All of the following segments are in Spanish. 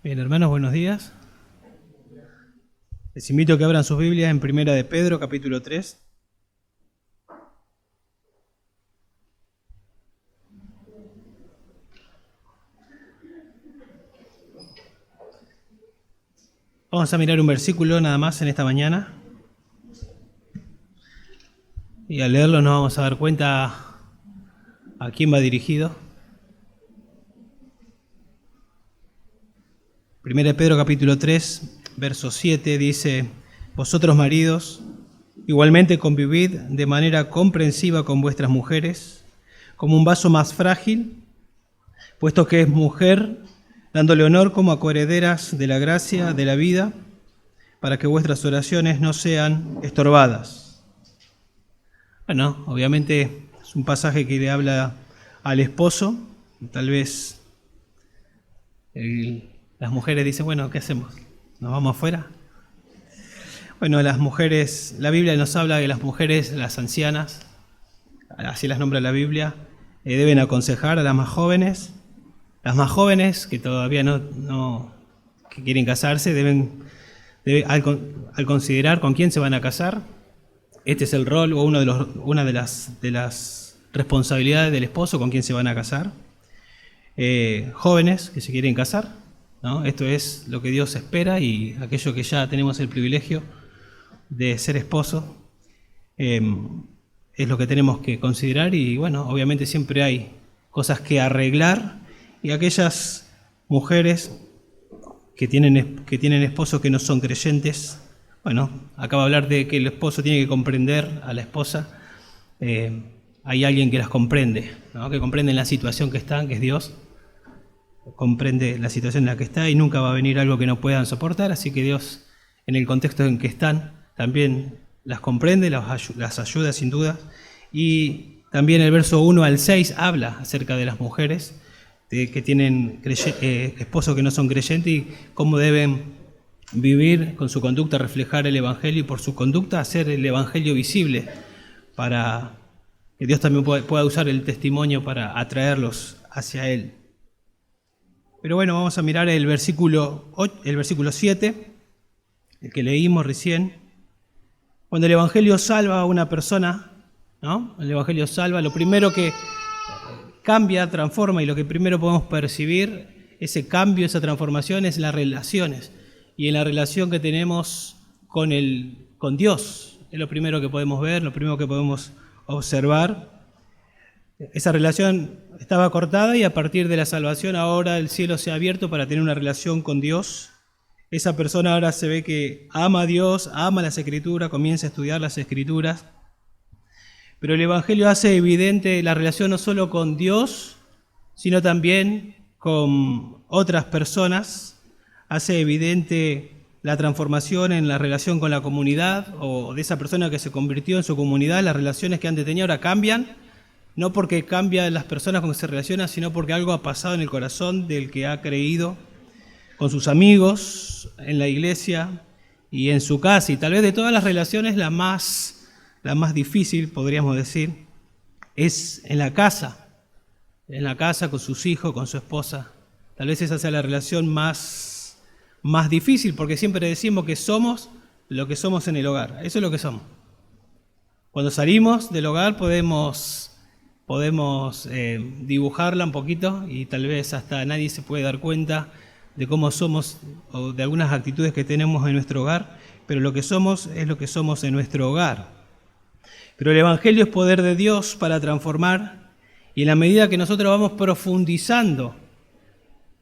Bien, hermanos, buenos días. Les invito a que abran sus Biblias en Primera de Pedro, capítulo 3. Vamos a mirar un versículo nada más en esta mañana. Y al leerlo nos vamos a dar cuenta a quién va dirigido. Primera de Pedro, capítulo 3, verso 7, dice: Vosotros maridos, igualmente convivid de manera comprensiva con vuestras mujeres, como un vaso más frágil, puesto que es mujer, dándole honor como a coherederas de la gracia de la vida, para que vuestras oraciones no sean estorbadas. Bueno, obviamente es un pasaje que le habla al esposo. Tal vez las mujeres dicen, bueno, ¿qué hacemos? ¿Nos vamos afuera? Bueno, las mujeres, la Biblia nos habla de las mujeres, las ancianas, así las nombra la Biblia, deben aconsejar a las más jóvenes. Las más jóvenes que todavía que quieren casarse, deben al considerar con quién se van a casar, este es el rol o una de las responsabilidades del esposo, con quién se van a casar. Jóvenes que se quieren casar, ¿no? Esto es lo que Dios espera, y aquellos que ya tenemos el privilegio de ser esposo, es lo que tenemos que considerar. Y bueno, obviamente siempre hay cosas que arreglar, y aquellas mujeres que tienen esposos que no son creyentes, bueno, acaba de hablar de que el esposo tiene que comprender a la esposa. Hay alguien que las comprende, ¿no? Que comprende la situación que están, que es Dios. Comprende la situación en la que está y nunca va a venir algo que no puedan soportar, así que Dios, en el contexto en que están, también las comprende, las ayuda sin duda. Y también el verso 1 al 6 habla acerca de las mujeres que tienen esposos que no son creyentes y cómo deben vivir con su conducta, reflejar el Evangelio, y por su conducta hacer el Evangelio visible, para que Dios también pueda usar el testimonio para atraerlos hacia Él. Pero bueno, vamos a mirar el versículo 7, el que leímos recién. Cuando el Evangelio salva a una persona, ¿no? El Evangelio salva, lo primero que cambia, transforma, y lo que primero podemos percibir, ese cambio, esa transformación, es las relaciones. Y en la relación que tenemos con Dios, es lo primero que podemos ver, lo primero que podemos observar. Esa relación estaba cortada, y a partir de la salvación ahora el cielo se ha abierto para tener una relación con Dios. Esa persona ahora se ve que ama a Dios, ama las Escrituras, comienza a estudiar las Escrituras. Pero el Evangelio hace evidente la relación no solo con Dios, sino también con otras personas. Hace evidente la transformación en la relación con la comunidad, o de esa persona que se convirtió en su comunidad. Las relaciones que antes tenía ahora cambian, no porque cambian las personas con que se relacionan, sino porque algo ha pasado en el corazón del que ha creído, con sus amigos, en la iglesia y en su casa. Y tal vez de todas las relaciones la más difícil, podríamos decir, es en la casa con sus hijos, con su esposa. Tal vez esa sea la relación más difícil, porque siempre decimos que somos lo que somos en el hogar. Eso es lo que somos. Cuando salimos del hogar podemos dibujarla un poquito, y tal vez hasta nadie se puede dar cuenta de cómo somos o de algunas actitudes que tenemos en nuestro hogar, pero lo que somos es lo que somos en nuestro hogar. Pero el Evangelio es poder de Dios para transformar, y en la medida que nosotros vamos profundizando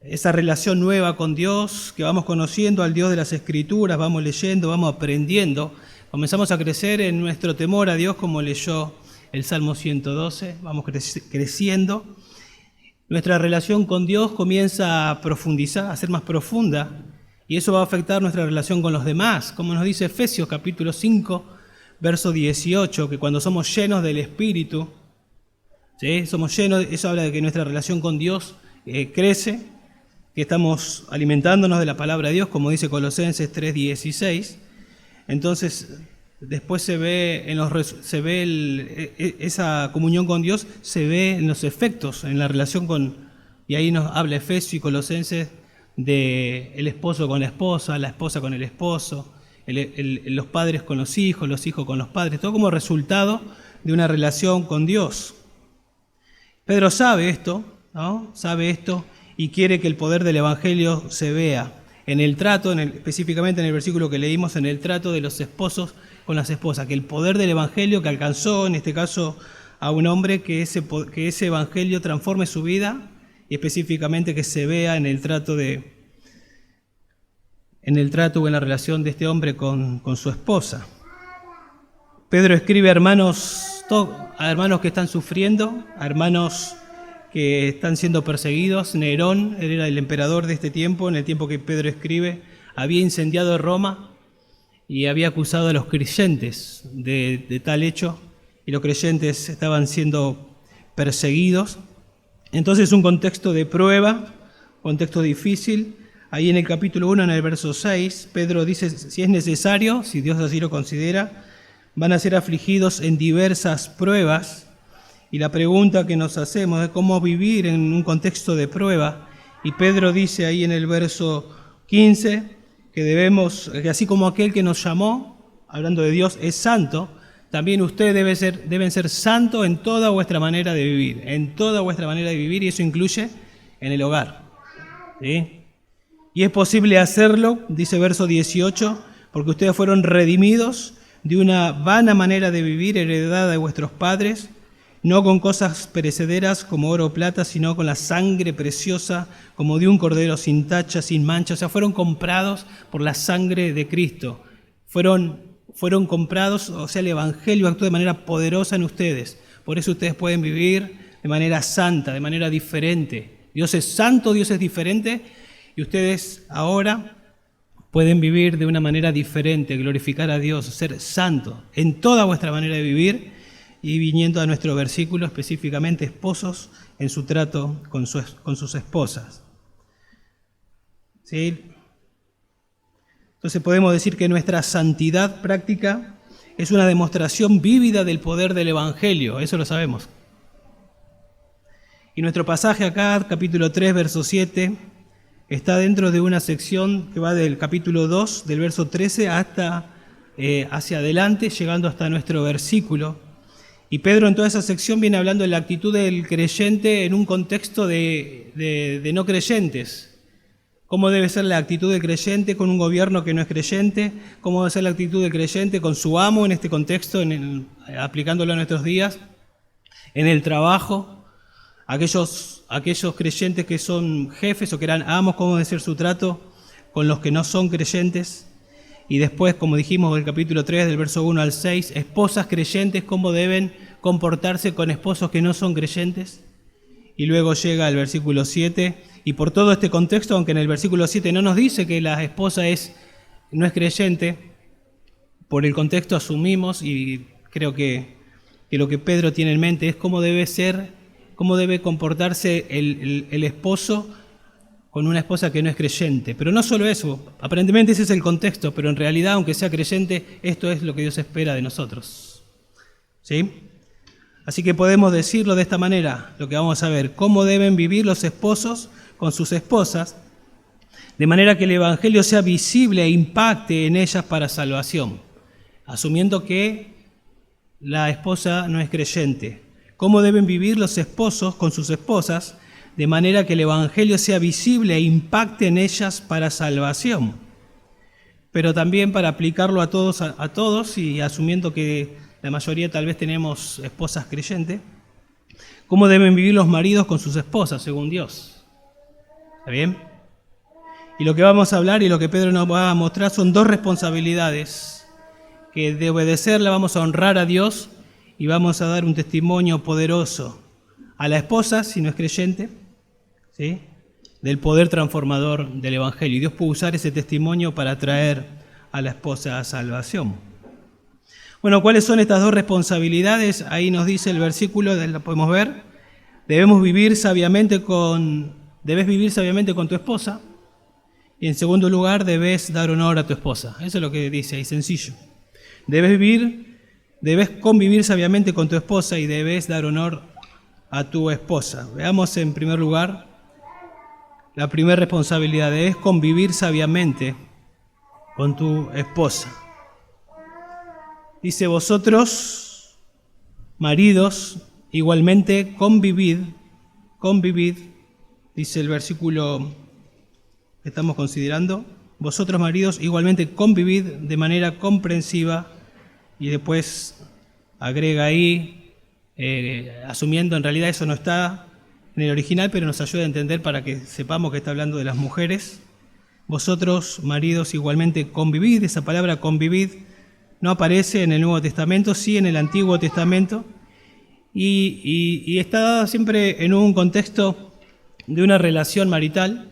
esa relación nueva con Dios, que vamos conociendo al Dios de las Escrituras, vamos leyendo, vamos aprendiendo, comenzamos a crecer en nuestro temor a Dios, como leyó el Salmo 112, vamos creciendo. Nuestra relación con Dios comienza a profundizar, a ser más profunda, y eso va a afectar nuestra relación con los demás, como nos dice Efesios capítulo 5, verso 18, que cuando somos llenos del Espíritu, ¿sí? Somos llenos, eso habla de que nuestra relación con Dios crece, que estamos alimentándonos de la palabra de Dios, como dice Colosenses 3:16. Entonces, después se ve esa comunión con Dios, se ve en los efectos, en la relación y ahí nos habla Efesios y Colosenses de el esposo con la esposa con el esposo, los padres con los hijos con los padres, todo como resultado de una relación con Dios. Pedro sabe esto, ¿no? Sabe esto y quiere que el poder del Evangelio se vea en el trato, específicamente en el versículo que leímos, en el trato de los esposos con las esposas, que el poder del Evangelio que alcanzó, en este caso, a un hombre, que ese Evangelio transforme su vida y específicamente que se vea en el trato o en la relación de este hombre con su esposa. Pedro escribe a hermanos que están sufriendo, a hermanos que están siendo perseguidos. Nerón, él era el emperador de este tiempo, en el tiempo que Pedro escribe, había incendiado Roma y había acusado a los creyentes de tal hecho, y los creyentes estaban siendo perseguidos. Entonces un contexto de prueba, contexto difícil. Ahí en el capítulo 1, en el verso 6, Pedro dice, si es necesario, si Dios así lo considera, van a ser afligidos en diversas pruebas. Y la pregunta que nos hacemos es cómo vivir en un contexto de prueba. Y Pedro dice ahí en el verso 15 que así como aquel que nos llamó, hablando de Dios, es santo, también ustedes deben ser santos en toda vuestra manera de vivir. En toda vuestra manera de vivir, y eso incluye en el hogar. ¿Sí? Y es posible hacerlo, dice verso 18, porque ustedes fueron redimidos de una vana manera de vivir heredada de vuestros padres, no con cosas perecederas como oro o plata, sino con la sangre preciosa como de un cordero sin tacha, sin mancha. O sea, fueron comprados por la sangre de Cristo. Fueron comprados, o sea, el Evangelio actuó de manera poderosa en ustedes. Por eso ustedes pueden vivir de manera santa, de manera diferente. Dios es santo, Dios es diferente, y ustedes ahora pueden vivir de una manera diferente, glorificar a Dios, ser santos en toda vuestra manera de vivir. Y viniendo a nuestro versículo, específicamente esposos en su trato con sus esposas. ¿Sí? Entonces podemos decir que nuestra santidad práctica es una demostración vívida del poder del Evangelio, eso lo sabemos. Y nuestro pasaje acá, capítulo 3, verso 7, está dentro de una sección que va del capítulo 2, del verso 13 hasta hacia adelante, llegando hasta nuestro versículo. Y Pedro en toda esa sección viene hablando de la actitud del creyente en un contexto de no creyentes. Cómo debe ser la actitud del creyente con un gobierno que no es creyente, cómo debe ser la actitud del creyente con su amo en este contexto, aplicándolo a nuestros días, en el trabajo, aquellos creyentes que son jefes o que eran amos, cómo debe ser su trato con los que no son creyentes. Y después, como dijimos, del capítulo 3, del verso 1 al 6, esposas creyentes, cómo deben comportarse con esposos que no son creyentes. Y luego llega el versículo 7, y por todo este contexto, aunque en el versículo 7 no nos dice que la esposa no es creyente, por el contexto asumimos, y creo que lo que Pedro tiene en mente es cómo debe comportarse el esposo con una esposa que no es creyente. Pero no solo eso, aparentemente ese es el contexto, pero en realidad, aunque sea creyente, esto es lo que Dios espera de nosotros. ¿Sí? Así que podemos decirlo de esta manera, lo que vamos a ver, cómo deben vivir los esposos con sus esposas, de manera que el Evangelio sea visible e impacte en ellas para salvación, asumiendo que la esposa no es creyente. Cómo deben vivir los esposos con sus esposas, de manera que el Evangelio sea visible e impacte en ellas para salvación, pero también para aplicarlo a todos y asumiendo que la mayoría tal vez tenemos esposas creyentes, cómo deben vivir los maridos con sus esposas, según Dios. ¿Está bien? Y lo que vamos a hablar y lo que Pedro nos va a mostrar son dos responsabilidades que de obedecerla vamos a honrar a Dios y vamos a dar un testimonio poderoso a la esposa, si no es creyente, ¿sí?, del poder transformador del Evangelio. Y Dios puede usar ese testimonio para traer a la esposa a salvación. Bueno, ¿cuáles son estas dos responsabilidades? Ahí nos dice el versículo, lo podemos ver. Debes vivir sabiamente con tu esposa. Y en segundo lugar, debes dar honor a tu esposa. Eso es lo que dice ahí, sencillo. Debes convivir sabiamente con tu esposa y debes dar honor a tu esposa. Veamos en primer lugar la primera responsabilidad es convivir sabiamente con tu esposa. Dice, vosotros, maridos, igualmente convivid, dice el versículo que estamos considerando, vosotros maridos igualmente convivid de manera comprensiva, y después agrega ahí, asumiendo en realidad eso no está en el original, pero nos ayuda a entender para que sepamos que está hablando de las mujeres. Vosotros maridos igualmente convivid, esa palabra convivid no aparece en el Nuevo Testamento, sí en el Antiguo Testamento, y está dada siempre en un contexto de una relación marital.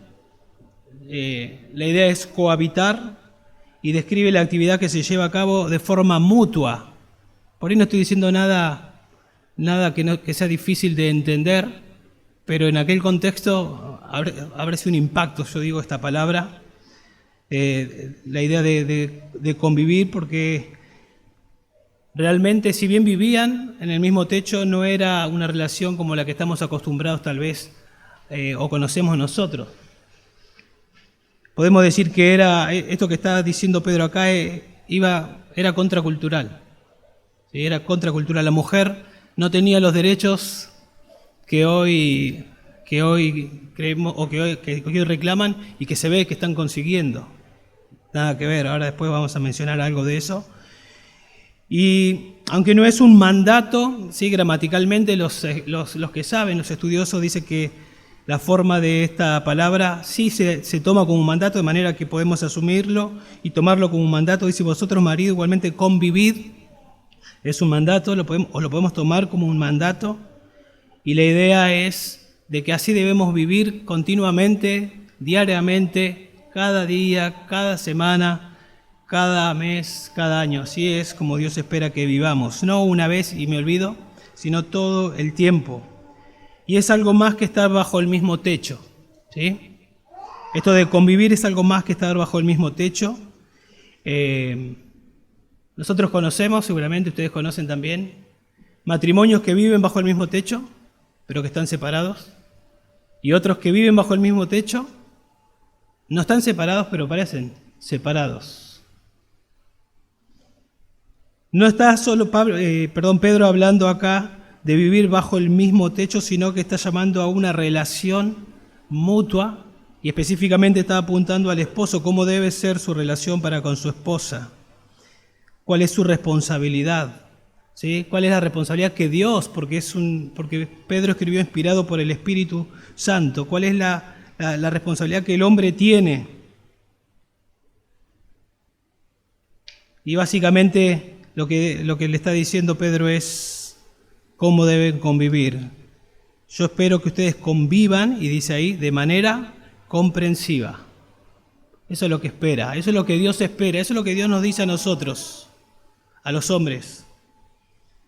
La idea es cohabitar y describe la actividad que se lleva a cabo de forma mutua. Por ahí no estoy diciendo nada que sea difícil de entender, pero en aquel contexto habrá sido un impacto, yo digo esta palabra, la idea de convivir, porque realmente si bien vivían en el mismo techo, no era una relación como la que estamos acostumbrados tal vez o conocemos nosotros. Podemos decir que esto que está diciendo Pedro acá era contracultural. ¿Sí? Era contracultural. La mujer no tenía los derechos que hoy creemos o que hoy reclaman y que se ve que están consiguiendo. Nada que ver, ahora después vamos a mencionar algo de eso. Y aunque no es un mandato, ¿sí? Gramaticalmente los que saben, los estudiosos, dicen que la forma de esta palabra sí se toma como un mandato, de manera que podemos asumirlo y tomarlo como un mandato. Dice, vosotros maridos igualmente convivid, es un mandato, lo podemos tomar como un mandato, y la idea es de que así debemos vivir continuamente, diariamente, cada día, cada semana, cada mes, cada año. Así es como Dios espera que vivamos, no una vez y me olvido, sino todo el tiempo. Y es algo más que estar bajo el mismo techo, ¿sí? Esto de convivir es algo más que estar bajo el mismo techo. Nosotros conocemos, seguramente ustedes conocen también, matrimonios que viven bajo el mismo techo, pero que están separados, y otros que viven bajo el mismo techo, no están separados, pero parecen separados. No está solo Pedro hablando acá de vivir bajo el mismo techo, sino que está llamando a una relación mutua, y específicamente está apuntando al esposo, cómo debe ser su relación para con su esposa, cuál es su responsabilidad, ¿sí? Cuál es la responsabilidad que Dios, porque Pedro escribió inspirado por el Espíritu Santo, cuál es la responsabilidad que el hombre tiene. Y básicamente lo que le está diciendo Pedro es cómo deben convivir. Yo espero que ustedes convivan, y dice ahí, de manera comprensiva. Eso es lo que espera, eso es lo que Dios espera, eso es lo que Dios nos dice a nosotros, a los hombres.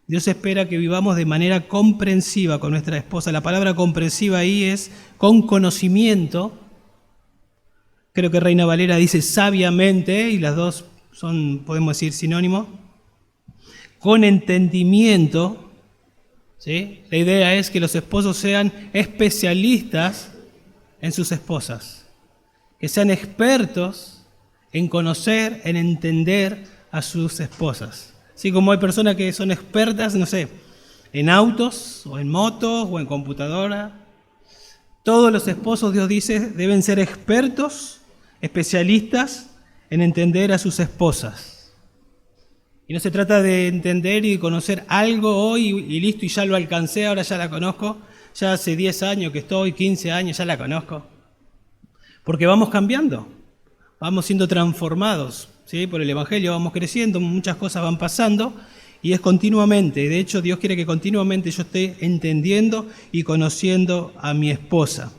Dios espera que vivamos de manera comprensiva con nuestra esposa. La palabra comprensiva ahí es con conocimiento. Creo que Reina Valera dice sabiamente, y las dos son, podemos decir, sinónimos. Con entendimiento. ¿Sí? La idea es que los esposos sean especialistas en sus esposas, que sean expertos en conocer, en entender a sus esposas. Así como hay personas que son expertas, no sé, en autos, o en motos, o en computadora. Todos los esposos, Dios dice, deben ser expertos, especialistas en entender a sus esposas. Y no se trata de entender y conocer algo hoy y listo, y ya lo alcancé, ahora ya la conozco. Ya hace 10 años que estoy, 15 años, ya la conozco. Porque vamos cambiando, vamos siendo transformados, ¿sí? Por el Evangelio, vamos creciendo, muchas cosas van pasando, y es continuamente. De hecho, Dios quiere que continuamente yo esté entendiendo y conociendo a mi esposa.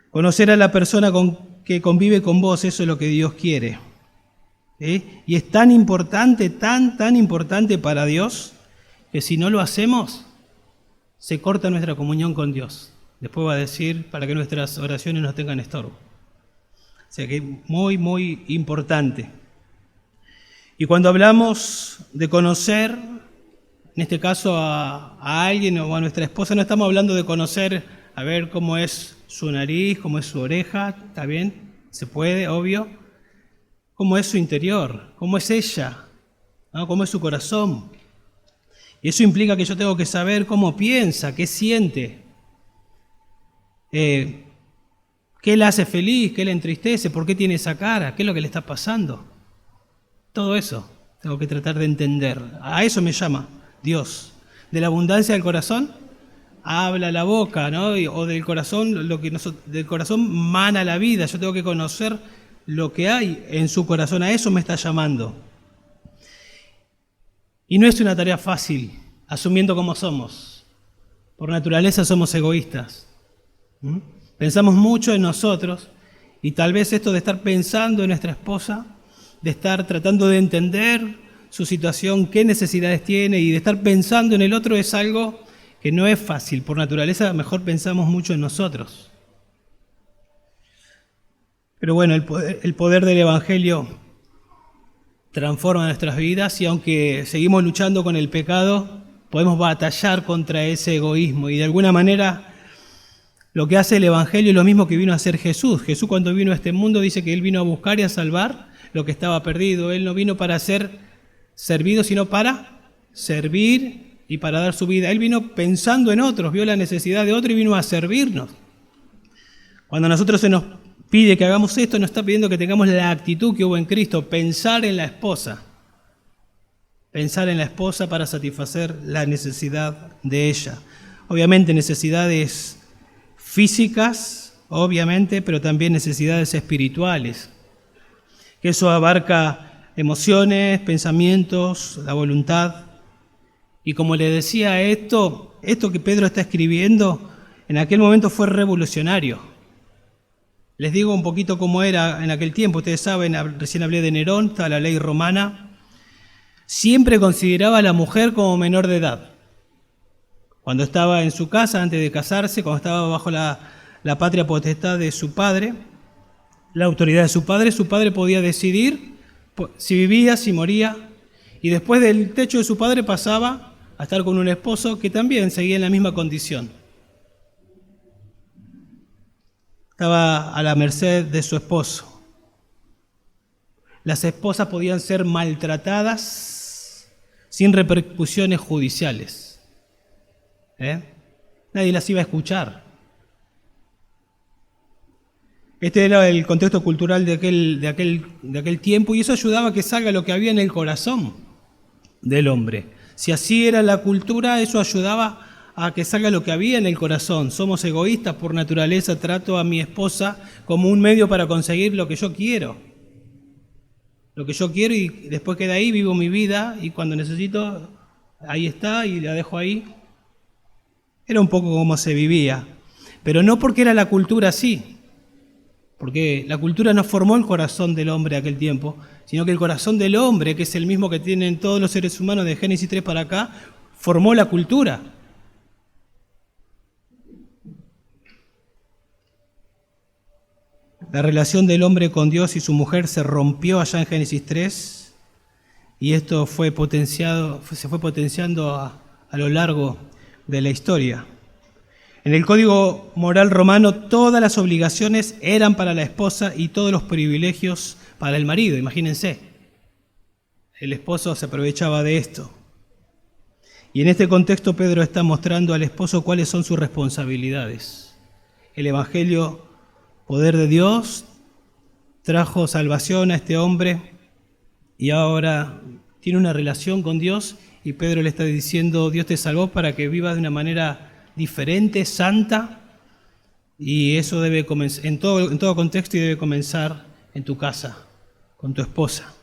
Conocer a la persona que convive con vos, eso es lo que Dios quiere. ¿Sí? Y es tan importante, tan importante para Dios, que si no lo hacemos, se corta nuestra comunión con Dios. Después va a decir, para que nuestras oraciones no tengan estorbo. O sea que es muy importante. Y cuando hablamos de conocer, en este caso a alguien o a nuestra esposa, no estamos hablando de conocer, a ver cómo es su nariz, cómo es su oreja, está bien, se puede, obvio. Cómo es su interior, cómo es ella, ¿no? Cómo es su corazón. Y eso implica que yo tengo que saber cómo piensa, qué siente, qué la hace feliz, qué le entristece, por qué tiene esa cara, qué es lo que le está pasando. Todo eso tengo que tratar de entender. A eso me llama Dios. De la abundancia del corazón habla la boca, ¿no? O del corazón, del corazón mana la vida. Yo tengo que conocer lo que hay en su corazón. A eso me está llamando. Y no es una tarea fácil, asumiendo cómo somos. Por naturaleza somos egoístas. Pensamos mucho en nosotros y tal vez esto de estar pensando en nuestra esposa, de estar tratando de entender su situación, qué necesidades tiene y de estar pensando en el otro es algo que no es fácil. Por naturaleza mejor pensamos mucho en nosotros. Pero bueno, el poder del Evangelio transforma nuestras vidas y aunque seguimos luchando con el pecado, podemos batallar contra ese egoísmo y de alguna manera lo que hace el Evangelio es lo mismo que vino a hacer Jesús. Jesús cuando vino a este mundo dice que Él vino a buscar y a salvar lo que estaba perdido. Él no vino para ser servido, sino para servir y para dar su vida. Él vino pensando en otros, vio la necesidad de otro y vino a servirnos. Cuando a nosotros se nos pide que hagamos esto, nos está pidiendo que tengamos la actitud que hubo en Cristo, pensar en la esposa. Pensar en la esposa para satisfacer la necesidad de ella. Obviamente necesidades físicas, obviamente, pero también necesidades espirituales. Que eso abarca emociones, pensamientos, la voluntad. Y como le decía, esto que Pedro está escribiendo, en aquel momento fue revolucionario. Les digo un poquito cómo era en aquel tiempo. Ustedes saben, recién hablé de Nerón, está la ley romana. Siempre consideraba a la mujer como menor de edad. Cuando estaba en su casa, antes de casarse, cuando estaba bajo la patria potestad de su padre, la autoridad de su padre podía decidir si vivía, si moría. Y después del techo de su padre pasaba a estar con un esposo que también seguía en la misma condición. Estaba a la merced de su esposo. Las esposas podían ser maltratadas sin repercusiones judiciales. Nadie las iba a escuchar. Este era el contexto cultural de aquel tiempo y eso ayudaba a que salga lo que había en el corazón del hombre. Si así era la cultura, eso ayudaba a que salga lo que había en el corazón. Somos egoístas por naturaleza, trato a mi esposa como un medio para conseguir lo que yo quiero. Lo que yo quiero y después queda ahí, vivo mi vida y cuando necesito, ahí está y la dejo ahí. Era un poco como se vivía, pero no porque era la cultura así, porque la cultura no formó el corazón del hombre de aquel tiempo, sino que el corazón del hombre, que es el mismo que tienen todos los seres humanos de Génesis 3 para acá, formó la cultura. La relación del hombre con Dios y su mujer se rompió allá en Génesis 3 y esto se fue potenciando a lo largo de la historia. En el Código Moral Romano todas las obligaciones eran para la esposa y todos los privilegios para el marido, imagínense. El esposo se aprovechaba de esto. Y en este contexto Pedro está mostrando al esposo cuáles son sus responsabilidades. El Evangelio, poder de Dios, trajo salvación a este hombre y ahora tiene una relación con Dios y Pedro le está diciendo, Dios te salvó para que vivas de una manera diferente, santa, y eso debe comenzar en todo contexto y debe comenzar en tu casa, con tu esposa.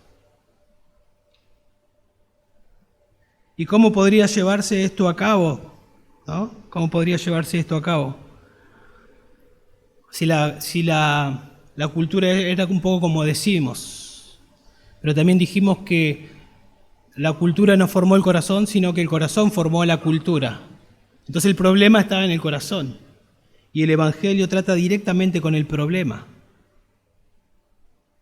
¿Y cómo podría llevarse esto a cabo? ¿No? ¿Cómo podría llevarse esto a cabo? Si la cultura era un poco como decimos, pero también dijimos que la cultura no formó el corazón, sino que el corazón formó la cultura. Entonces el problema estaba en el corazón y el Evangelio trata directamente con el problema.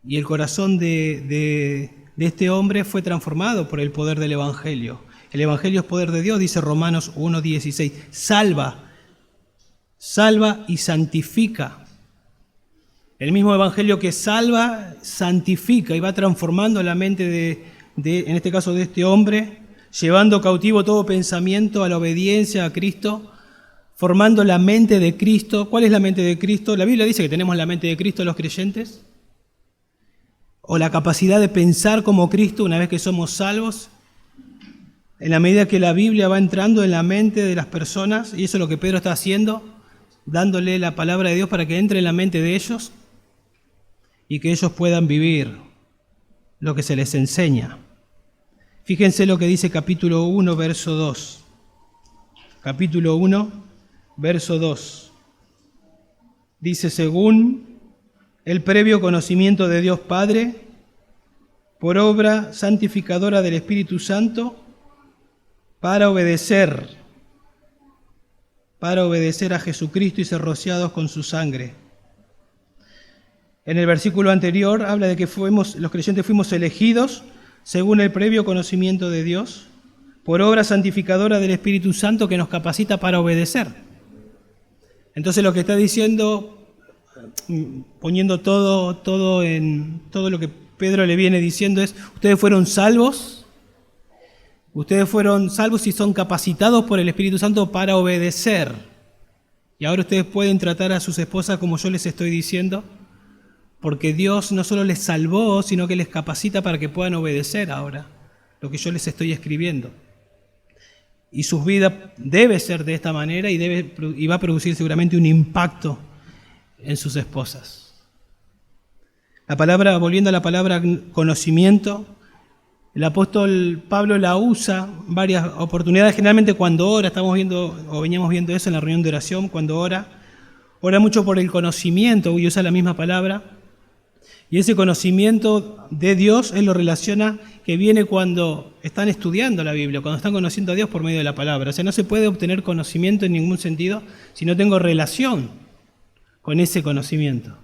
Y el corazón de este hombre fue transformado por el poder del Evangelio. El Evangelio es poder de Dios, dice Romanos 1:16. Salva salva y santifica. El mismo evangelio que salva, santifica y va transformando la mente en este caso de este hombre, llevando cautivo todo pensamiento a la obediencia a Cristo, formando la mente de Cristo. ¿Cuál es la mente de Cristo? La Biblia dice que tenemos la mente de Cristo los creyentes, o la capacidad de pensar como Cristo una vez que somos salvos, en la medida que la Biblia va entrando en la mente de las personas, y eso es lo que Pedro está haciendo, dándole la palabra de Dios para que entre en la mente de ellos y que ellos puedan vivir lo que se les enseña. Fíjense lo que dice capítulo 1, verso 2. Capítulo 1, verso 2. Dice, según el previo conocimiento de Dios Padre, por obra santificadora del Espíritu Santo, para obedecer a Jesucristo y ser rociados con su sangre. En el versículo anterior habla de que los creyentes fuimos elegidos según el previo conocimiento de Dios, por obra santificadora del Espíritu Santo que nos capacita para obedecer. Entonces lo que está diciendo, poniendo todo lo que Pedro le viene diciendo es, ustedes fueron salvos y son capacitados por el Espíritu Santo para obedecer. Y ahora ustedes pueden tratar a sus esposas como yo les estoy diciendo, porque Dios no solo les salvó, sino que les capacita para que puedan obedecer ahora lo que yo les estoy escribiendo. Y su vida debe ser de esta manera y va a producir seguramente un impacto en sus esposas. Volviendo a la palabra conocimiento, el apóstol Pablo la usa varias oportunidades, generalmente cuando ora, veníamos viendo eso en la reunión de oración, cuando ora mucho por el conocimiento y usa la misma palabra. Y ese conocimiento de Dios, él lo relaciona que viene cuando están estudiando la Biblia, cuando están conociendo a Dios por medio de la palabra. O sea, no se puede obtener conocimiento en ningún sentido si no tengo relación con ese conocimiento.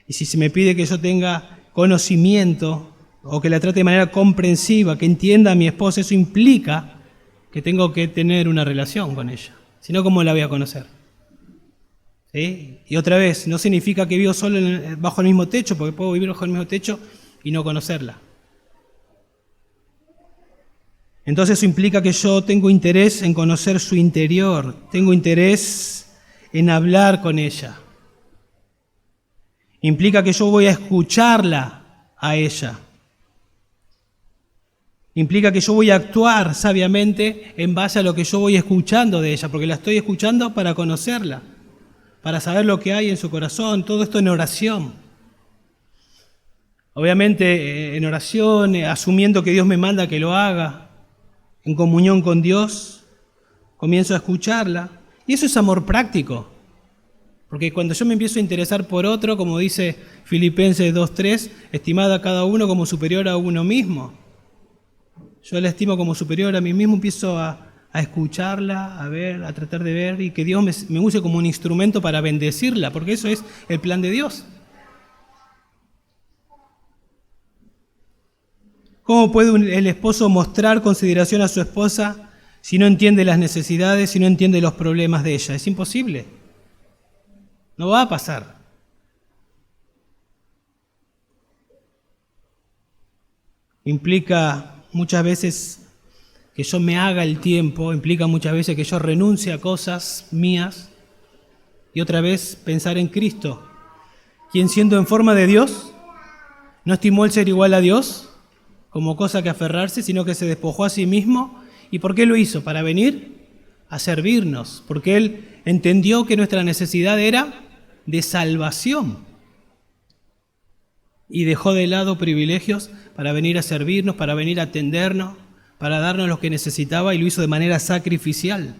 Y si se me pide que yo tenga conocimiento o que la trate de manera comprensiva, que entienda a mi esposa, eso implica que tengo que tener una relación con ella. Si no, ¿cómo la voy a conocer? ¿Sí? Y otra vez, no significa que vivo solo bajo el mismo techo, porque puedo vivir bajo el mismo techo y no conocerla. Entonces eso implica que yo tengo interés en conocer su interior, tengo interés en hablar con ella. Implica que yo voy a escucharla a ella. Implica que yo voy a actuar sabiamente en base a lo que yo voy escuchando de ella, porque la estoy escuchando para conocerla, para saber lo que hay en su corazón, todo esto en oración. Obviamente en oración, asumiendo que Dios me manda que lo haga, en comunión con Dios, comienzo a escucharla. Y eso es amor práctico, porque cuando yo me empiezo a interesar por otro, como dice Filipenses 2:3, estimad a cada uno como superior a uno mismo. Yo la estimo como superior a mí mismo, empiezo a escucharla, a ver, a tratar de ver, y que Dios me use como un instrumento para bendecirla, porque eso es el plan de Dios. ¿Cómo puede el esposo mostrar consideración a su esposa si no entiende las necesidades, si no entiende los problemas de ella? Es imposible. No va a pasar. Implica muchas veces que yo me haga el tiempo, implica muchas veces que yo renuncie a cosas mías y otra vez pensar en Cristo, quien siendo en forma de Dios, no estimó el ser igual a Dios como cosa que aferrarse, sino que se despojó a sí mismo. ¿Y por qué lo hizo? Para venir a servirnos, porque Él entendió que nuestra necesidad era de salvación y dejó de lado privilegios para venir a servirnos, para venir a atendernos, para darnos lo que necesitaba, y lo hizo de manera sacrificial,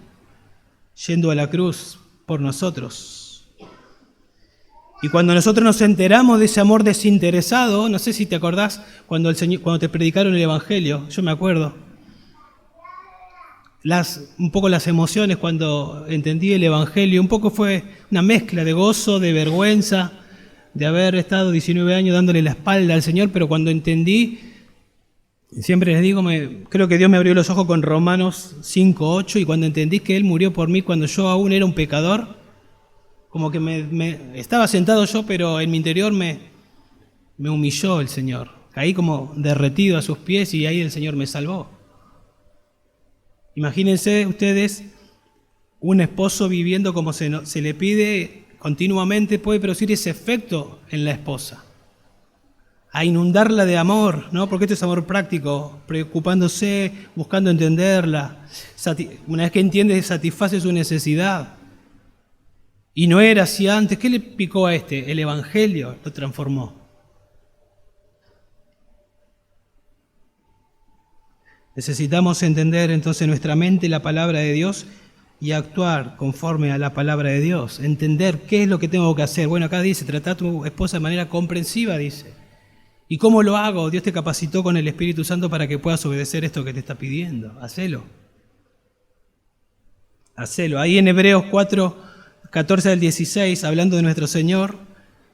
yendo a la cruz por nosotros. Y cuando nosotros nos enteramos de ese amor desinteresado, no sé si te acordás cuando te predicaron el Evangelio, yo me acuerdo, un poco las emociones cuando entendí el Evangelio, un poco fue una mezcla de gozo, de vergüenza, de haber estado 19 años dándole la espalda al Señor, pero cuando entendí, siempre les digo, creo que Dios me abrió los ojos con Romanos 5:8, y cuando entendí que Él murió por mí cuando yo aún era un pecador, como que estaba sentado yo, pero en mi interior me humilló el Señor. Caí como derretido a sus pies y ahí el Señor me salvó. Imagínense ustedes un esposo viviendo como se le pide continuamente, puede producir ese efecto en la esposa. A inundarla de amor, ¿no? Porque esto es amor práctico, preocupándose, buscando entenderla. Una vez que entiende, satisface su necesidad. Y no era así antes. ¿Qué le picó a este? El Evangelio lo transformó. Necesitamos entender entonces en nuestra mente la palabra de Dios y actuar conforme a la palabra de Dios. Entender qué es lo que tengo que hacer. Bueno, acá dice, trata a tu esposa de manera comprensiva, dice. ¿Y cómo lo hago? Dios te capacitó con el Espíritu Santo para que puedas obedecer esto que te está pidiendo. Hacelo. Hacelo. Ahí en Hebreos 4, 14 al 16, hablando de nuestro Señor,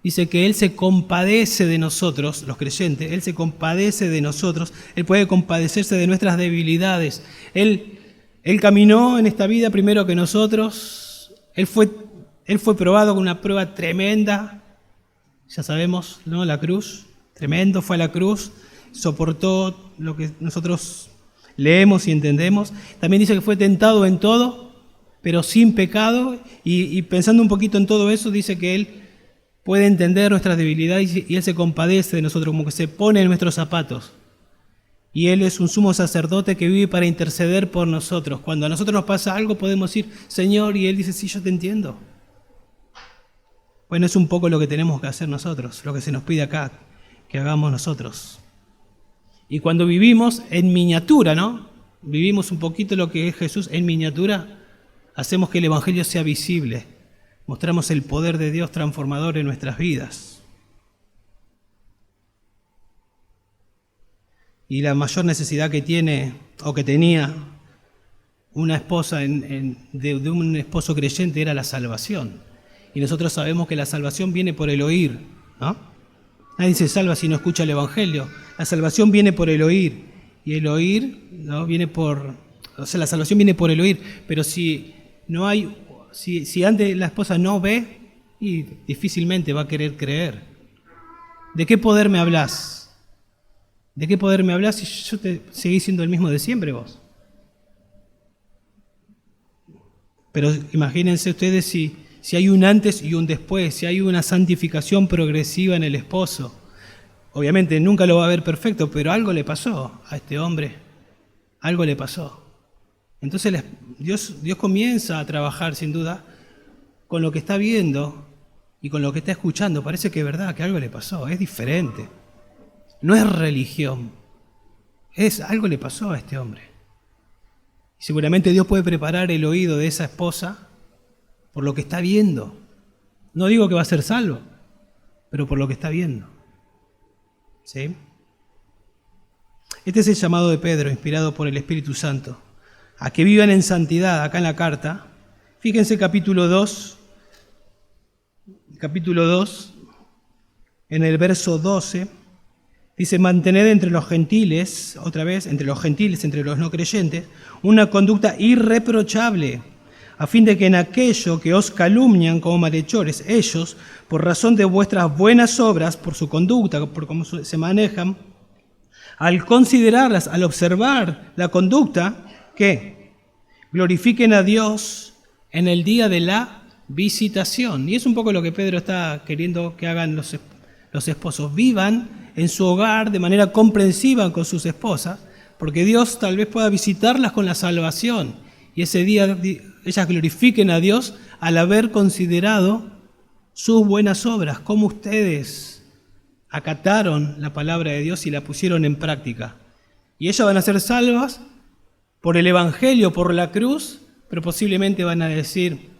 dice que Él se compadece de nosotros, los creyentes, Él se compadece de nosotros, Él puede compadecerse de nuestras debilidades. Él caminó en esta vida primero que nosotros, Él fue probado con una prueba tremenda, ya sabemos, ¿no? La cruz. Tremendo, fue a la cruz, soportó lo que nosotros leemos y entendemos. También dice que fue tentado en todo, pero sin pecado. Y pensando un poquito en todo eso, dice que Él puede entender nuestras debilidades y Él se compadece de nosotros, como que se pone en nuestros zapatos. Y Él es un sumo sacerdote que vive para interceder por nosotros. Cuando a nosotros nos pasa algo, podemos decir, Señor, y Él dice, sí, yo te entiendo. Bueno, es un poco lo que tenemos que hacer nosotros, lo que se nos pide acá, que hagamos nosotros. Y cuando vivimos en miniatura, ¿no? Vivimos un poquito lo que es Jesús en miniatura, hacemos que el Evangelio sea visible, mostramos el poder de Dios transformador en nuestras vidas. Y la mayor necesidad que tiene, o que tenía una esposa de un esposo creyente era la salvación. Y nosotros sabemos que la salvación viene por el oír, ¿no? Nadie se salva si no escucha el Evangelio. La salvación viene por el oír. Y el oír, ¿no? La salvación viene por el oír. Pero si antes la esposa no ve, y difícilmente va a querer creer. ¿De qué poder me hablas? ¿De qué poder me hablas si yo te seguís siendo el mismo de siempre vos? Pero imagínense ustedes si hay un antes y un después, si hay una santificación progresiva en el esposo. Obviamente nunca lo va a ver perfecto, pero algo le pasó a este hombre. Algo le pasó. Entonces Dios comienza a trabajar sin duda con lo que está viendo y con lo que está escuchando. Parece que es verdad que algo le pasó, es diferente. No es religión, algo le pasó a este hombre. Y seguramente Dios puede preparar el oído de esa esposa por lo que está viendo. No digo que va a ser salvo, pero por lo que está viendo. ¿Sí? Este es el llamado de Pedro, inspirado por el Espíritu Santo, a que vivan en santidad, acá en la carta. Fíjense capítulo 2, en el verso 12, dice, mantened entre los gentiles, otra vez, entre los gentiles, entre los no creyentes, una conducta irreprochable, a fin de que en aquello que os calumnian como malhechores, ellos, por razón de vuestras buenas obras, por su conducta, por cómo se manejan, al considerarlas, al observar la conducta, ¿qué? Glorifiquen a Dios en el día de la visitación. Y es un poco lo que Pedro está queriendo que hagan los esposos. Vivan en su hogar de manera comprensiva con sus esposas, porque Dios tal vez pueda visitarlas con la salvación. Y ese día ellas glorifiquen a Dios al haber considerado sus buenas obras, cómo ustedes acataron la palabra de Dios y la pusieron en práctica. Y ellas van a ser salvas por el Evangelio, por la cruz, pero posiblemente van a decir,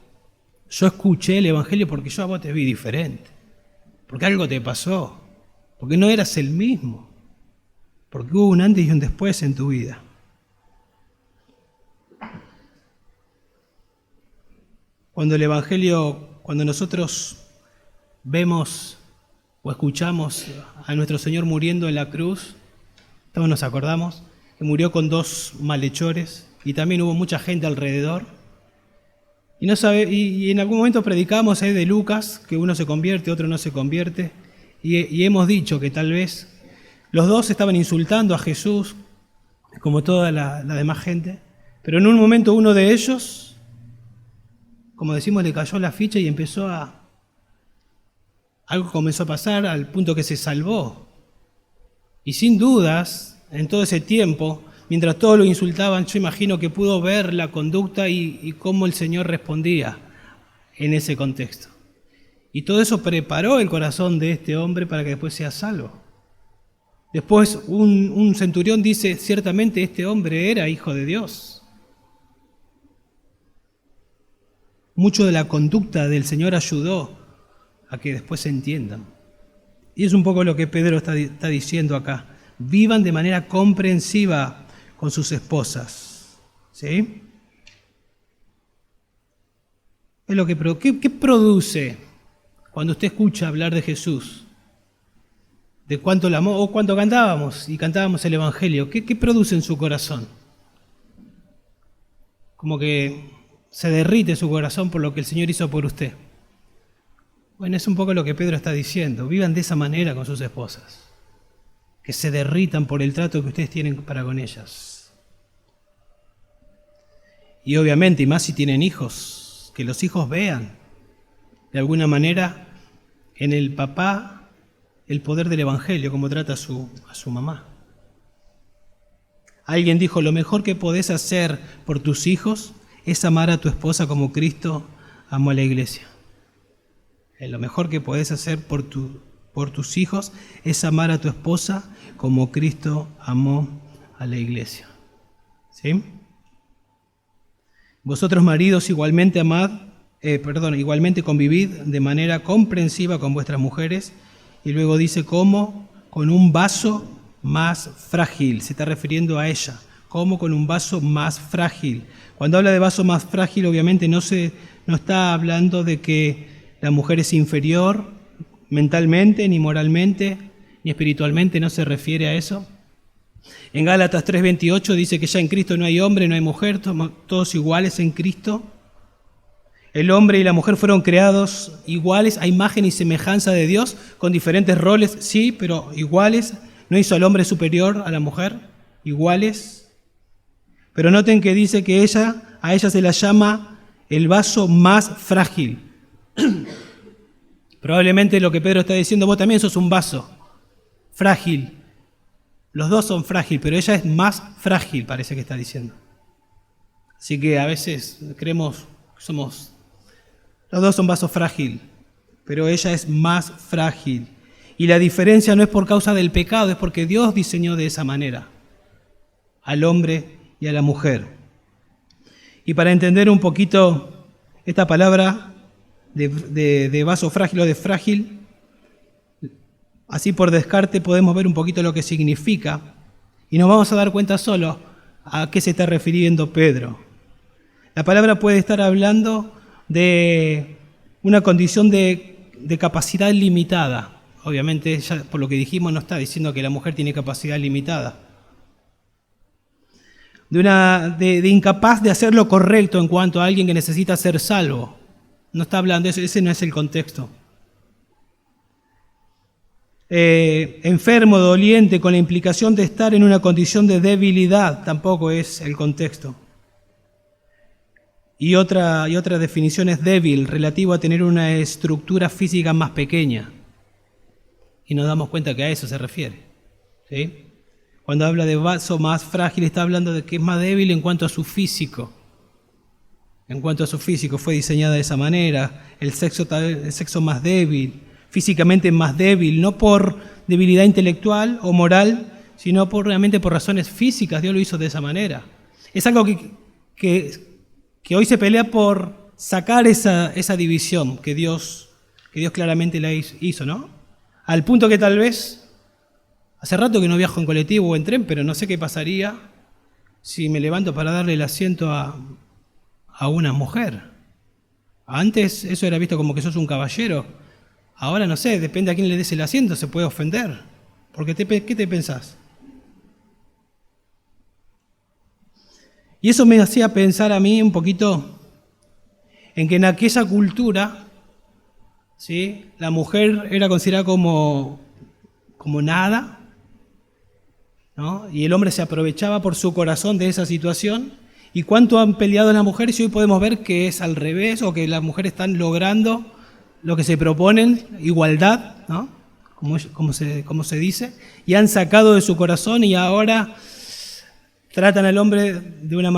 yo escuché el Evangelio porque yo a vos te vi diferente, porque algo te pasó, porque no eras el mismo, porque hubo un antes y un después en tu vida. Cuando nosotros vemos o escuchamos a nuestro Señor muriendo en la cruz, todos nos acordamos que murió con 2 malhechores y también hubo mucha gente alrededor. Y, no sabe, y en algún momento predicamos de Lucas, que uno se convierte, otro no se convierte, y hemos dicho que tal vez los dos estaban insultando a Jesús, como toda la demás gente, pero en un momento uno de ellos, como decimos, le cayó la ficha y algo comenzó a pasar al punto que se salvó. Y sin dudas, en todo ese tiempo, mientras todos lo insultaban, yo imagino que pudo ver la conducta y cómo el Señor respondía en ese contexto. Y todo eso preparó el corazón de este hombre para que después sea salvo. Después un centurión dice, ciertamente este hombre era hijo de Dios. Mucho de la conducta del Señor ayudó a que después se entiendan. Y es un poco lo que Pedro está diciendo acá. Vivan de manera comprensiva con sus esposas. ¿Sí? Es lo que ¿qué produce cuando usted escucha hablar de Jesús? De cuánto la amó, o cuando cantábamos el Evangelio, ¿qué produce en su corazón? Como que se derrite su corazón por lo que el Señor hizo por usted. Bueno, es un poco lo que Pedro está diciendo. Vivan de esa manera con sus esposas. Que se derritan por el trato que ustedes tienen para con ellas. Y obviamente, y más si tienen hijos, que los hijos vean de alguna manera en el papá el poder del Evangelio, como trata a su mamá. Alguien dijo, lo mejor que podés hacer por tus hijos es amar a tu esposa como Cristo amó a la iglesia. Lo mejor que podés hacer por tus hijos es amar a tu esposa como Cristo amó a la iglesia. ¿Sí? Vosotros maridos igualmente igualmente convivid de manera comprensiva con vuestras mujeres. Y luego dice como con un vaso más frágil, se está refiriendo a ella, como con un vaso más frágil. Cuando habla de vaso más frágil, obviamente no está hablando de que la mujer es inferior mentalmente, ni moralmente, ni espiritualmente, no se refiere a eso. En Gálatas 3:28 dice que ya en Cristo no hay hombre, no hay mujer, todos iguales en Cristo. El hombre y la mujer fueron creados iguales a imagen y semejanza de Dios, con diferentes roles, sí, pero iguales. No hizo al hombre superior a la mujer, iguales. Pero noten que dice que a ella se la llama el vaso más frágil. Probablemente lo que Pedro está diciendo, vos también sos un vaso frágil. Los dos son frágiles, pero ella es más frágil, parece que está diciendo. Así que a veces creemos que los dos son vasos frágiles, pero ella es más frágil. Y la diferencia no es por causa del pecado, es porque Dios diseñó de esa manera al hombre y a la mujer. Y para entender un poquito esta palabra de vaso frágil o de frágil, así por descarte podemos ver un poquito lo que significa y nos vamos a dar cuenta solo a qué se está refiriendo Pedro. La palabra puede estar hablando de una condición de capacidad limitada. Obviamente, ya por lo que dijimos, no está diciendo que la mujer tiene capacidad limitada. De incapaz de hacer lo correcto en cuanto a alguien que necesita ser salvo. No está hablando, ese no es el contexto. Enfermo, doliente, con la implicación de estar en una condición de debilidad, tampoco es el contexto. Y otra definición es débil, relativo a tener una estructura física más pequeña. Y nos damos cuenta que a eso se refiere. ¿Sí? Cuando habla de vaso más frágil, está hablando de que es más débil en cuanto a su físico. En cuanto a su físico, fue diseñada de esa manera. El sexo más débil, físicamente más débil, no por debilidad intelectual o moral, sino realmente por razones físicas. Dios lo hizo de esa manera. Es algo que hoy se pelea por sacar esa división que Dios claramente la hizo, ¿no? Al punto que tal vez, hace rato que no viajo en colectivo o en tren, pero no sé qué pasaría si me levanto para darle el asiento a una mujer. Antes eso era visto como que sos un caballero. Ahora no sé, depende a quién le des el asiento, se puede ofender. Porque ¿qué te pensás? Y eso me hacía pensar a mí un poquito en que en aquella cultura, ¿sí?, la mujer era considerada como nada, ¿no? Y el hombre se aprovechaba por su corazón de esa situación. ¿Y cuánto han peleado las mujeres? Y hoy podemos ver que es al revés, o que las mujeres están logrando lo que se proponen, igualdad, ¿no? Como se dice, y han sacado de su corazón y ahora tratan al hombre de una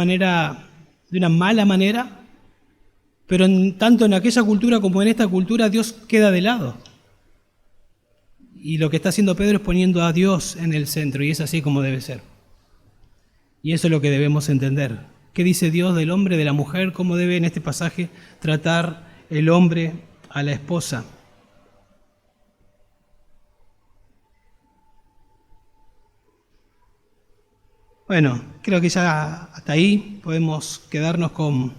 mala manera, pero tanto en aquella cultura como en esta cultura Dios queda de lado. Y lo que está haciendo Pedro es poniendo a Dios en el centro, y es así como debe ser. Y eso es lo que debemos entender. ¿Qué dice Dios del hombre, de la mujer? ¿Cómo debe en este pasaje tratar el hombre a la esposa? Bueno, creo que ya hasta ahí podemos quedarnos con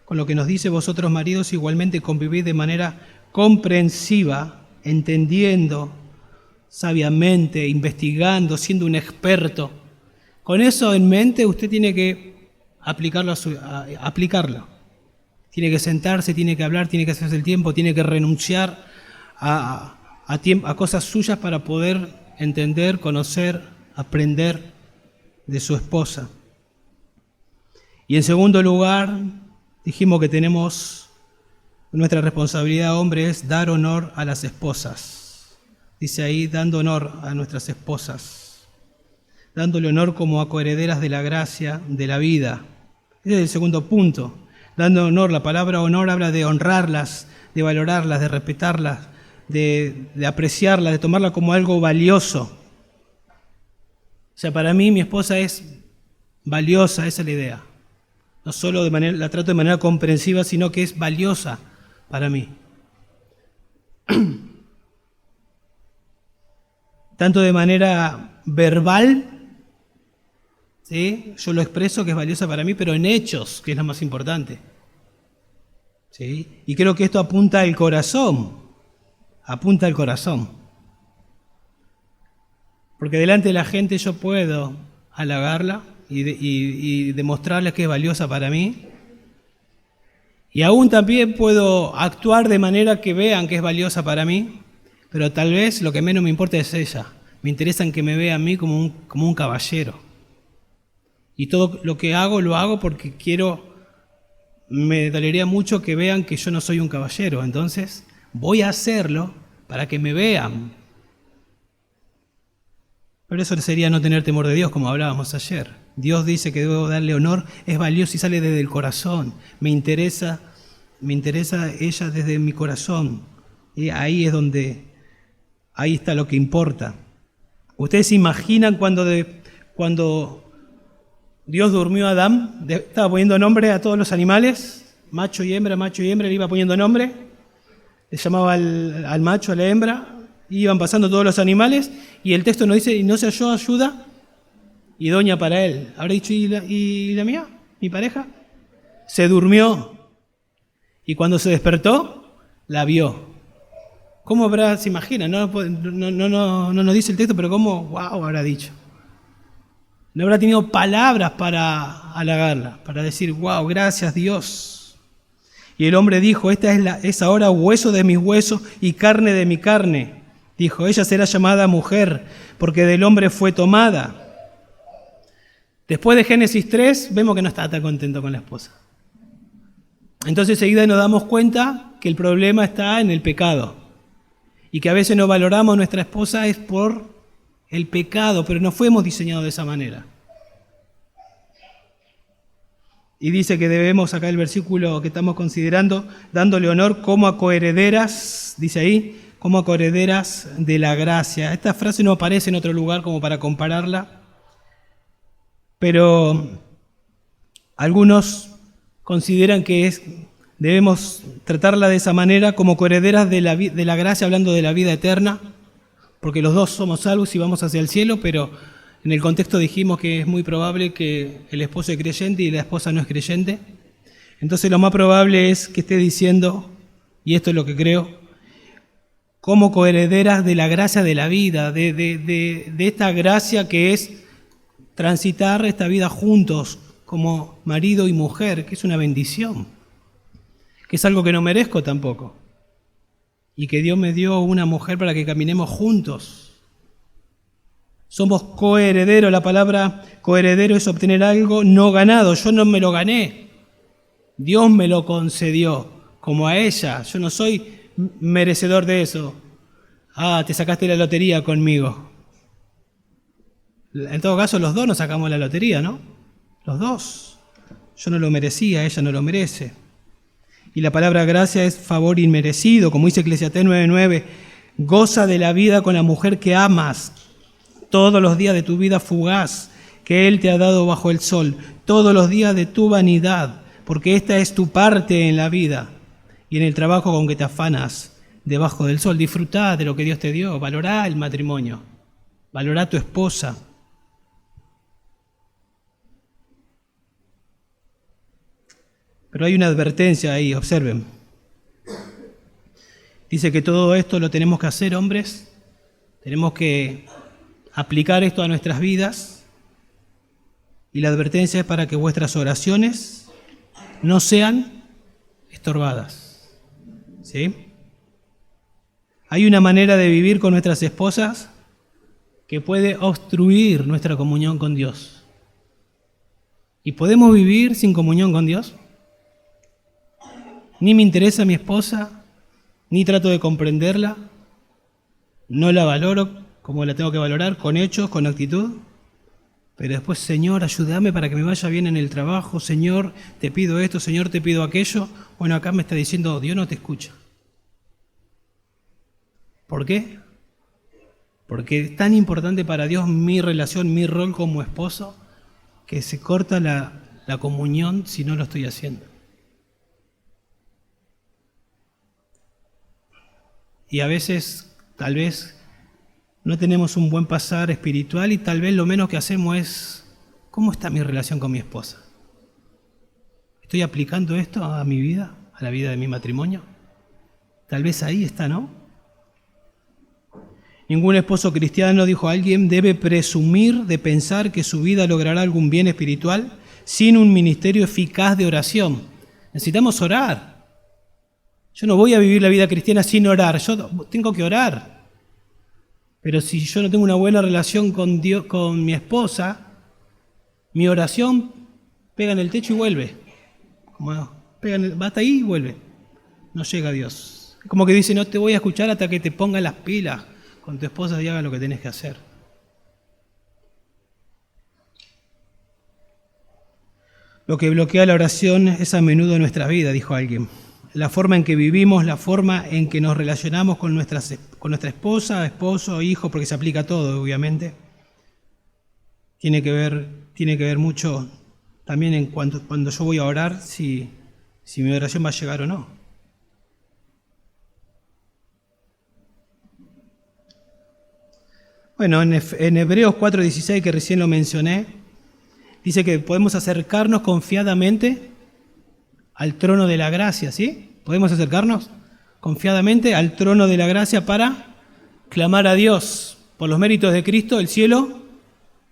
lo que nos dice: vosotros maridos igualmente convivid de manera comprensiva, entendiendo sabiamente, investigando, siendo un experto. Con eso en mente usted tiene que aplicarlo. Tiene que sentarse, tiene que hablar, tiene que hacerse el tiempo, tiene que renunciar a cosas suyas para poder entender, conocer, aprender de su esposa. Y en segundo lugar, dijimos que tenemos nuestra responsabilidad, hombre, es dar honor a las esposas. Dice ahí, dando honor a nuestras esposas, dándole honor como a coherederas de la gracia, de la vida. Ese es el segundo punto. Dando honor, la palabra honor habla de honrarlas, de valorarlas, de respetarlas, de apreciarlas, de tomarla como algo valioso. O sea, para mí mi esposa es valiosa, esa es la idea. No solo la trato de manera comprensiva, sino que es valiosa para mí. Tanto de manera verbal, ¿sí?, yo lo expreso que es valiosa para mí, pero en hechos, que es lo más importante. ¿Sí? Y creo que esto apunta al corazón. Apunta al corazón. Porque delante de la gente yo puedo halagarla y demostrarle que es valiosa para mí. Y aún también puedo actuar de manera que vean que es valiosa para mí, pero tal vez lo que menos me importa es ella. Me interesa en que me vea a mí como un caballero. Y todo lo que hago, lo hago porque me dolería mucho que vean que yo no soy un caballero. Entonces voy a hacerlo para que me vean. Pero eso sería no tener temor de Dios, como hablábamos ayer. Dios dice que debo darle honor, es valioso y sale desde el corazón. Me interesa ella desde mi corazón. Y ahí está lo que importa. ¿Ustedes se imaginan cuando Dios durmió a Adán? Estaba poniendo nombre a todos los animales, macho y hembra, le iba poniendo nombre. Le llamaba al macho, a la hembra. Iban pasando todos los animales y el texto nos dice, y no se halló ayuda idónea para él. Habrá dicho, ¿y la mía? ¿Mi pareja? Se durmió y cuando se despertó, la vio. ¿Cómo habrá, se imagina? No nos dice el texto, pero ¿cómo? ¡Wow! Habrá dicho. No habrá tenido palabras para halagarla, para decir, ¡wow! Gracias Dios. Y el hombre dijo, esta es ahora hueso de mis huesos y carne de mi carne. Dijo, ella será llamada mujer, porque del hombre fue tomada. Después de Génesis 3, vemos que no está tan contento con la esposa. Entonces enseguida nos damos cuenta que el problema está en el pecado. Y que a veces no valoramos a nuestra esposa es por el pecado, pero no fuimos diseñados de esa manera. Y dice que debemos, acá el versículo que estamos considerando, dándole honor como a coherederas, dice ahí, como a coherederas de la gracia. Esta frase no aparece en otro lugar como para compararla, pero algunos consideran que debemos tratarla de esa manera, como coherederas de la gracia, hablando de la vida eterna, porque los dos somos salvos y vamos hacia el cielo, pero en el contexto dijimos que es muy probable que el esposo es creyente y la esposa no es creyente. Entonces lo más probable es que esté diciendo, y esto es lo que creo, como coherederas de la gracia de la vida, de esta gracia que es transitar esta vida juntos como marido y mujer, que es una bendición. que es algo que no merezco tampoco. Y que Dios me dio una mujer para que caminemos juntos. Somos coherederos. La palabra coheredero es obtener algo no ganado. Yo no me lo gané. Dios me lo concedió, como a ella. Yo no soy merecedor de eso. Te sacaste la lotería conmigo. En todo caso, los dos nos sacamos la lotería, ¿no? Los dos. Yo no lo merecía, ella no lo merece. Y la palabra gracia es favor inmerecido, como dice Eclesiastés 9:9. Goza de la vida con la mujer que amas todos los días de tu vida fugaz, que Él te ha dado bajo el sol, todos los días de tu vanidad, porque esta es tu parte en la vida y en el trabajo con que te afanas debajo del sol. Disfrutá de lo que Dios te dio, valorá el matrimonio, valorá a tu esposa. Pero hay una advertencia ahí, observen. Dice que todo esto lo tenemos que hacer, hombres. Tenemos que aplicar esto a nuestras vidas. Y la advertencia es para que vuestras oraciones no sean estorbadas. ¿Sí? Hay una manera de vivir con nuestras esposas que puede obstruir nuestra comunión con Dios. ¿Y podemos vivir sin comunión con Dios? Ni me interesa mi esposa, ni trato de comprenderla, no la valoro como la tengo que valorar, con hechos, con actitud. Pero después, Señor, ayúdame para que me vaya bien en el trabajo. Señor, te pido esto, Señor, te pido aquello. Bueno, acá me está diciendo, Dios no te escucha. ¿Por qué? Porque es tan importante para Dios mi relación, mi rol como esposo, que se corta la comunión si no lo estoy haciendo. Y a veces, tal vez, no tenemos un buen pasar espiritual y tal vez lo menos que hacemos es, ¿cómo está mi relación con mi esposa? ¿Estoy aplicando esto a mi vida, a la vida de mi matrimonio? Tal vez ahí está, ¿no? Ningún esposo cristiano, dijo alguien, debe presumir de pensar que su vida logrará algún bien espiritual sin un ministerio eficaz de oración. Necesitamos orar. Yo no voy a vivir la vida cristiana sin orar, yo tengo que orar. Pero si yo no tengo una buena relación con Dios, con mi esposa, mi oración pega en el techo y vuelve. Va hasta ahí y vuelve. No llega a Dios. Como que dice, no te voy a escuchar hasta que te pongas las pilas con tu esposa y hagas lo que tenés que hacer. Lo que bloquea la oración es a menudo nuestra vida, dijo alguien. La forma en que vivimos, la forma en que nos relacionamos con nuestra esposa, esposo, hijo, porque se aplica a todo, obviamente. Tiene que ver mucho también en cuando yo voy a orar, si mi oración va a llegar o no. Bueno, en Hebreos 4:16, que recién lo mencioné, dice que podemos acercarnos confiadamente al trono de la gracia, ¿sí? ¿Podemos acercarnos confiadamente al trono de la gracia para clamar a Dios? Por los méritos de Cristo, el cielo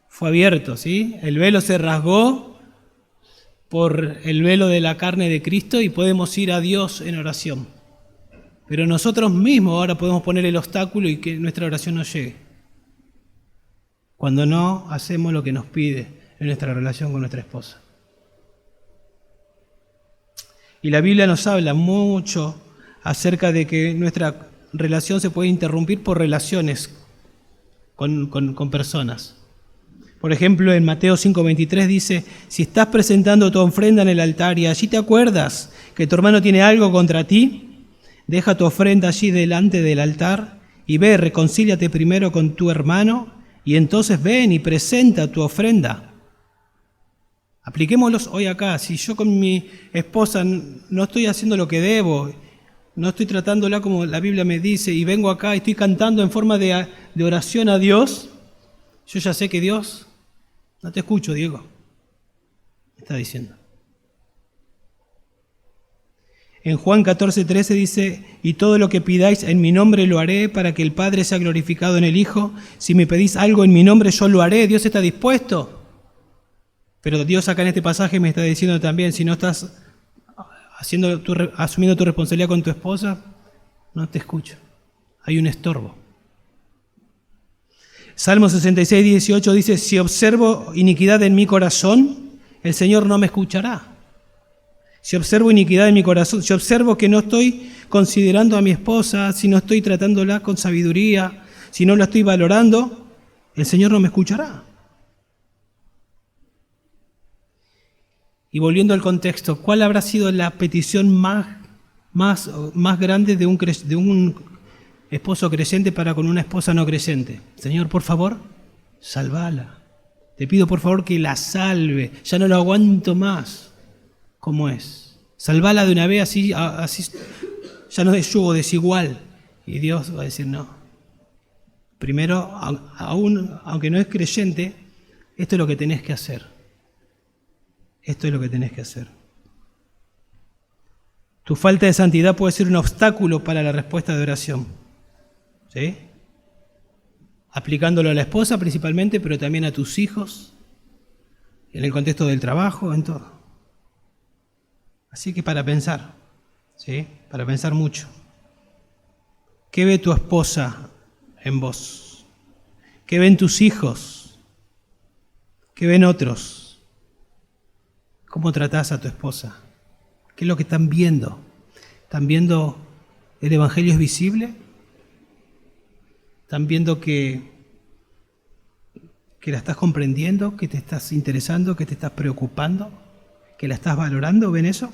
fue abierto, ¿sí? El velo se rasgó por el velo de la carne de Cristo y podemos ir a Dios en oración. Pero nosotros mismos ahora podemos poner el obstáculo y que nuestra oración no llegue. Cuando no hacemos lo que nos pide en nuestra relación con nuestra esposa. Y la Biblia nos habla mucho acerca de que nuestra relación se puede interrumpir por relaciones con personas. Por ejemplo, en Mateo 5:23 dice, si estás presentando tu ofrenda en el altar y allí te acuerdas que tu hermano tiene algo contra ti, deja tu ofrenda allí delante del altar y ve, reconcíliate primero con tu hermano y entonces ven y presenta tu ofrenda. Apliquémoslos hoy acá. Si yo con mi esposa no estoy haciendo lo que debo, no estoy tratándola como la Biblia me dice y vengo acá y estoy cantando en forma de oración a Dios, yo ya sé que Dios, no te escucho, Diego, me está diciendo. En Juan 14:13 dice, y todo lo que pidáis en mi nombre lo haré para que el Padre sea glorificado en el Hijo. Si me pedís algo en mi nombre, yo lo haré. Dios está dispuesto. Pero Dios acá en este pasaje me está diciendo también, si no estás asumiendo tu responsabilidad con tu esposa, no te escucho. Hay un estorbo. Salmo 66, 18 dice, si observo iniquidad en mi corazón, el Señor no me escuchará. Si observo iniquidad en mi corazón, si observo que no estoy considerando a mi esposa, si no estoy tratándola con sabiduría, si no la estoy valorando, el Señor no me escuchará. Y volviendo al contexto, ¿cuál habrá sido la petición más grande de un esposo creyente para con una esposa no creyente? Señor, por favor, sálvala. Te pido por favor que la salve. Ya no lo aguanto más. ¿Cómo es? Salvala de una vez, así ya no es yugo desigual. Y Dios va a decir no. Primero, aunque no es creyente, esto es lo que tenés que hacer. Esto es lo que tenés que hacer. Tu falta de santidad puede ser un obstáculo para la respuesta de oración. ¿Sí? Aplicándolo a la esposa principalmente, pero también a tus hijos, en el contexto del trabajo, en todo. Así que para pensar, ¿sí? Para pensar mucho. ¿Qué ve tu esposa en vos? ¿Qué ven tus hijos? ¿Qué ven otros? ¿Cómo tratás a tu esposa? ¿Qué es lo que están viendo? ¿Están viendo el Evangelio es visible? ¿Están viendo que la estás comprendiendo, que te estás interesando, que te estás preocupando, que la estás valorando? ¿Ven eso?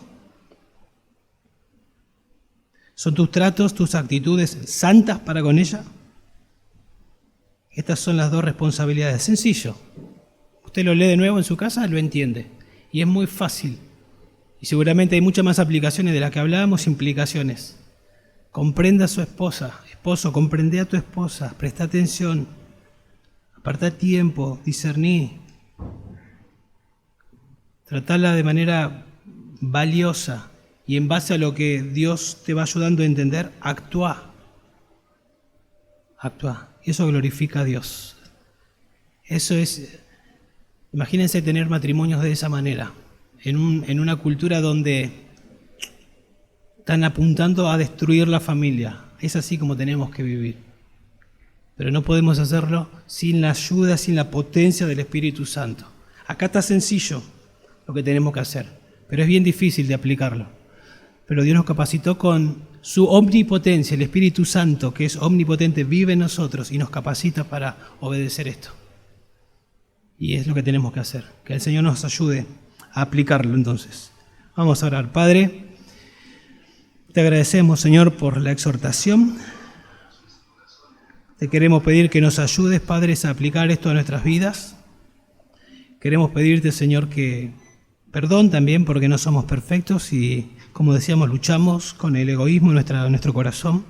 ¿Son tus tratos, tus actitudes santas para con ella? Estas son las dos responsabilidades. Sencillo. Usted lo lee de nuevo en su casa, lo entiende. Y es muy fácil. Y seguramente hay muchas más aplicaciones de las que hablábamos, implicaciones. Comprenda a su esposa. Esposo, comprende a tu esposa. Presta atención. Aparta tiempo. Discerní. Tratala de manera valiosa. Y en base a lo que Dios te va ayudando a entender, actúa. Actúa. Y eso glorifica a Dios. Eso es... Imagínense tener matrimonios de esa manera, en una cultura donde están apuntando a destruir la familia. Es así como tenemos que vivir. Pero no podemos hacerlo sin la ayuda, sin la potencia del Espíritu Santo. Acá está sencillo lo que tenemos que hacer, pero es bien difícil de aplicarlo. Pero Dios nos capacitó con su omnipotencia, el Espíritu Santo, que es omnipotente, vive en nosotros y nos capacita para obedecer esto. Y es lo que tenemos que hacer. Que el Señor nos ayude a aplicarlo entonces. Vamos a orar. Padre, te agradecemos, Señor, por la exhortación. Te queremos pedir que nos ayudes, Padres, a aplicar esto a nuestras vidas. Queremos pedirte, Señor, que perdón también porque no somos perfectos y, como decíamos, luchamos con el egoísmo en nuestro corazón.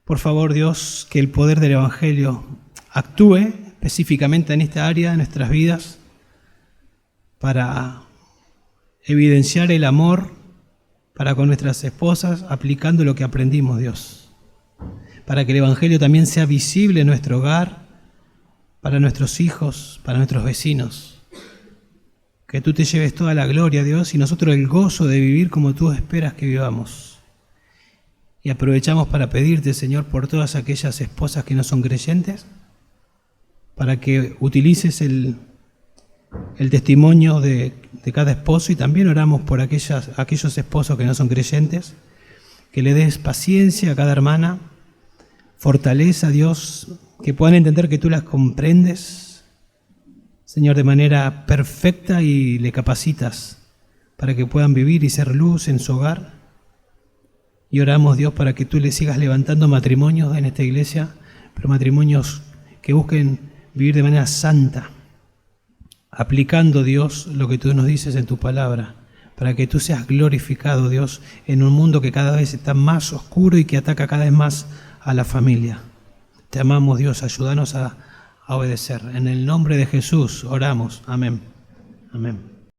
Por favor, Dios, que el poder del Evangelio actúe específicamente en esta área de nuestras vidas para evidenciar el amor para con nuestras esposas, aplicando lo que aprendimos, Dios. Para que el Evangelio también sea visible en nuestro hogar, para nuestros hijos, para nuestros vecinos. Que tú te lleves toda la gloria, Dios, y nosotros el gozo de vivir como tú esperas que vivamos. Y aprovechamos para pedirte, Señor, por todas aquellas esposas que no son creyentes, para que utilices el testimonio de cada esposo, y también oramos por aquellos esposos que no son creyentes, que le des paciencia a cada hermana, fortaleza, Dios, que puedan entender que tú las comprendes, Señor, de manera perfecta, y le capacitas para que puedan vivir y ser luz en su hogar. Y oramos, Dios, para que tú le sigas levantando matrimonios en esta iglesia, pero matrimonios que busquen vivir de manera santa, aplicando, Dios, lo que tú nos dices en tu palabra, para que tú seas glorificado, Dios, en un mundo que cada vez está más oscuro y que ataca cada vez más a la familia. Te amamos, Dios, ayúdanos a obedecer. En el nombre de Jesús oramos. Amén. Amén.